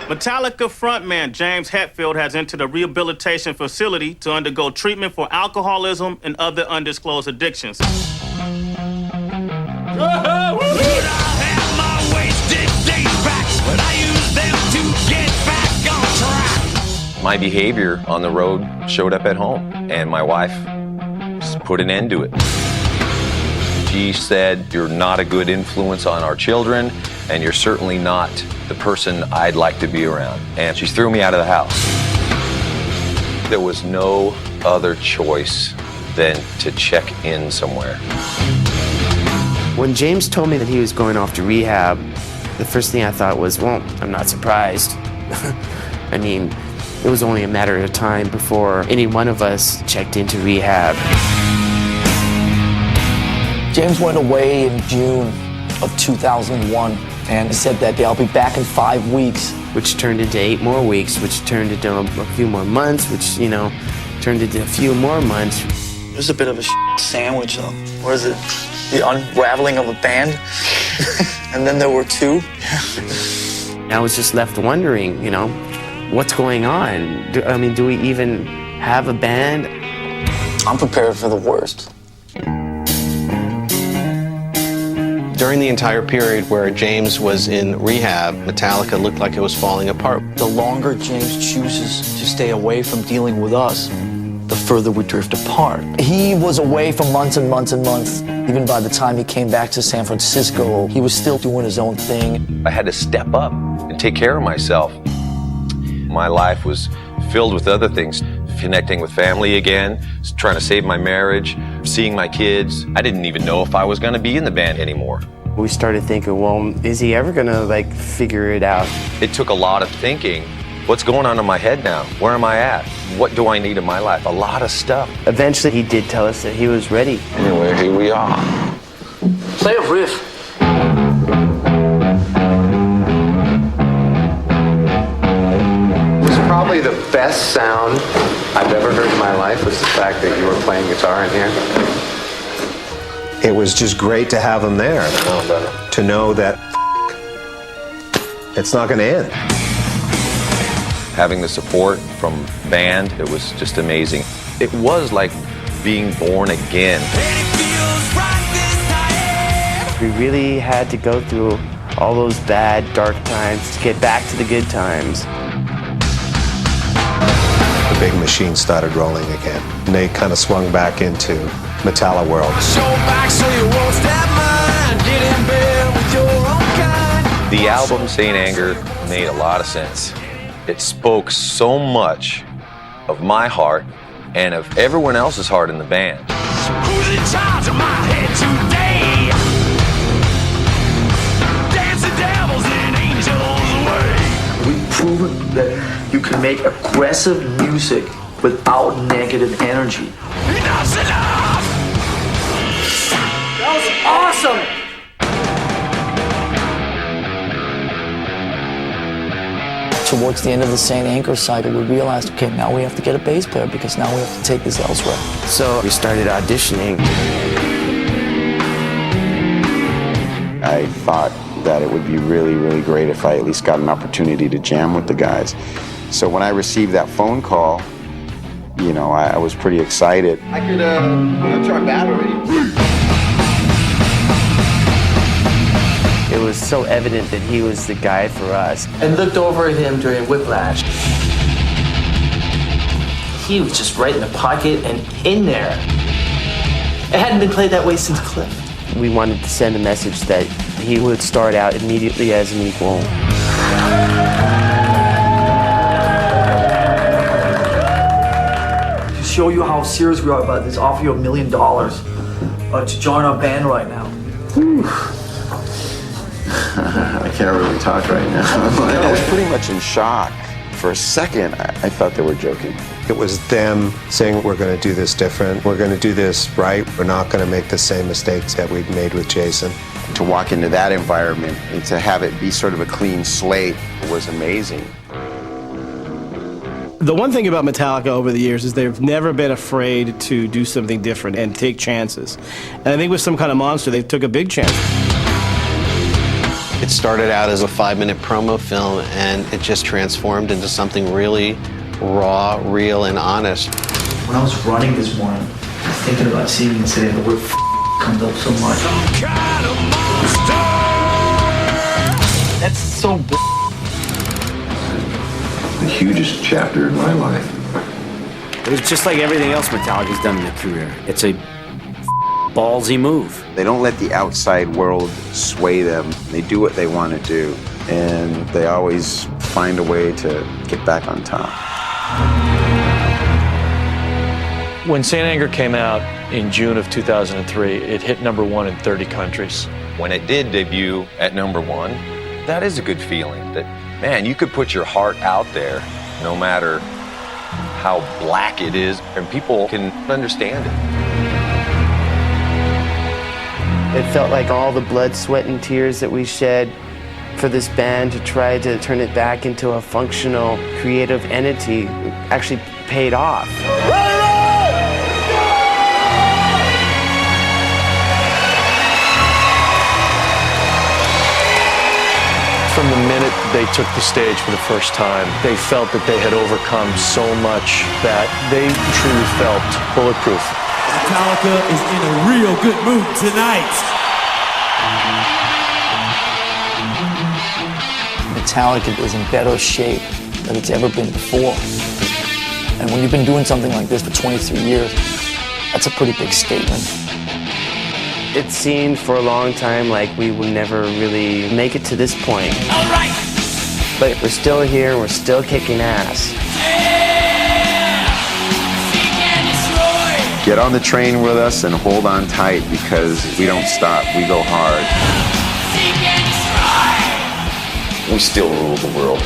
Metallica frontman James Hetfield has entered a rehabilitation facility to undergo treatment for alcoholism and other undisclosed addictions. My behavior on the road showed up at home, and my wife just put an end to it. She said, "You're not a good influence on our children, and you're certainly not the person I'd like to be around." And she threw me out of the house. There was no other choice than to check in somewhere. When James told me that he was going off to rehab, the first thing I thought was, well, I'm not surprised. I mean, it was only a matter of time before any one of us checked into rehab. James went away in June of 2001 and said that I'll be back in 5 weeks. Which turned into 8 more weeks, which turned into a few more months, which, turned into a few more months. It was a bit of a sandwich, though. What is it? The unraveling of a band? And then there were 2. I was just left wondering, what's going on? Do we even have a band? I'm prepared for the worst. During the entire period where James was in rehab, Metallica looked like it was falling apart. The longer James chooses to stay away from dealing with us, the further we drift apart. He was away for months and months and months. Even by the time he came back to San Francisco, he was still doing his own thing. I had to step up and take care of myself. My life was filled with other things, connecting with family again, trying to save my marriage, seeing my kids. I didn't even know if I was going to be in the band anymore. We started thinking, well, is he ever going to, figure it out? It took a lot of thinking. What's going on in my head now? Where am I at? What do I need in my life? A lot of stuff. Eventually, he did tell us that he was ready. Anyway, here we are. Play a riff. Probably the best sound I've ever heard in my life was the fact that you were playing guitar in here. It was just great to have him there, to know that it's not going to end. Having the support from band, it was just amazing. It was like being born again. We really had to go through all those bad, dark times to get back to the good times. The big machine started rolling again, and they kind of swung back into Metallica world. The album Saint Anger made a lot of sense. It spoke so much of my heart and of everyone else's heart in the band. Who's in charge of my head today? Dancing devils in angels' way. We've proven that you can make aggressive music without negative energy. Enough's enough! That was awesome! Towards the end of the Saint Anger cycle, we realized, okay, now we have to get a bass player because now we have to take this elsewhere. So we started auditioning. I thought that it would be really, really great if I at least got an opportunity to jam with the guys. So when I received that phone call, I was pretty excited. I could try battery. It was so evident that he was the guy for us. And looked over at him during Whiplash. He was just right in the pocket and in there. It hadn't been played that way since Cliff. We wanted to send a message that he would start out immediately as an equal. To show you how serious we are about this, offer you $1 million to join our band right now. I can't really talk right now. I was pretty much in shock. For a second, I thought they were joking. It was them saying, we're going to do this different. We're going to do this right. We're not going to make the same mistakes that we've made with Jason. To walk into that environment and to have it be sort of a clean slate was amazing. The one thing about Metallica over the years is they've never been afraid to do something different and take chances. And I think with Some Kind of Monster, they took a big chance. It started out as a 5-minute promo film, and it just transformed into something really raw, real, and honest. When I was running this morning, thinking about seeing the incident, the word comes up so much. That's so The hugest chapter in my life. It was just like everything else Metallica's done in their career. It's a ballsy move. They don't let the outside world sway them. They do what they want to do, and they always find a way to get back on top. When Saint Anger came out in June of 2003, it hit #1 in 30 countries. When it did debut at #1, that is a good feeling. That, man, you could put your heart out there no matter how black it is, and people can understand it. It felt like all the blood, sweat, and tears that we shed for this band to try to turn it back into a functional, creative entity actually paid off. From the minute they took the stage for the first time, they felt that they had overcome so much that they truly felt bulletproof. Metallica is in a real good mood tonight. Metallica is in better shape than it's ever been before. And when you've been doing something like this for 23 years, that's a pretty big statement. It seemed for a long time like we would never really make it to this point. All right. But we're still here, we're still kicking ass. Get on the train with us and hold on tight, because we don't stop, we go hard. We still rule the world.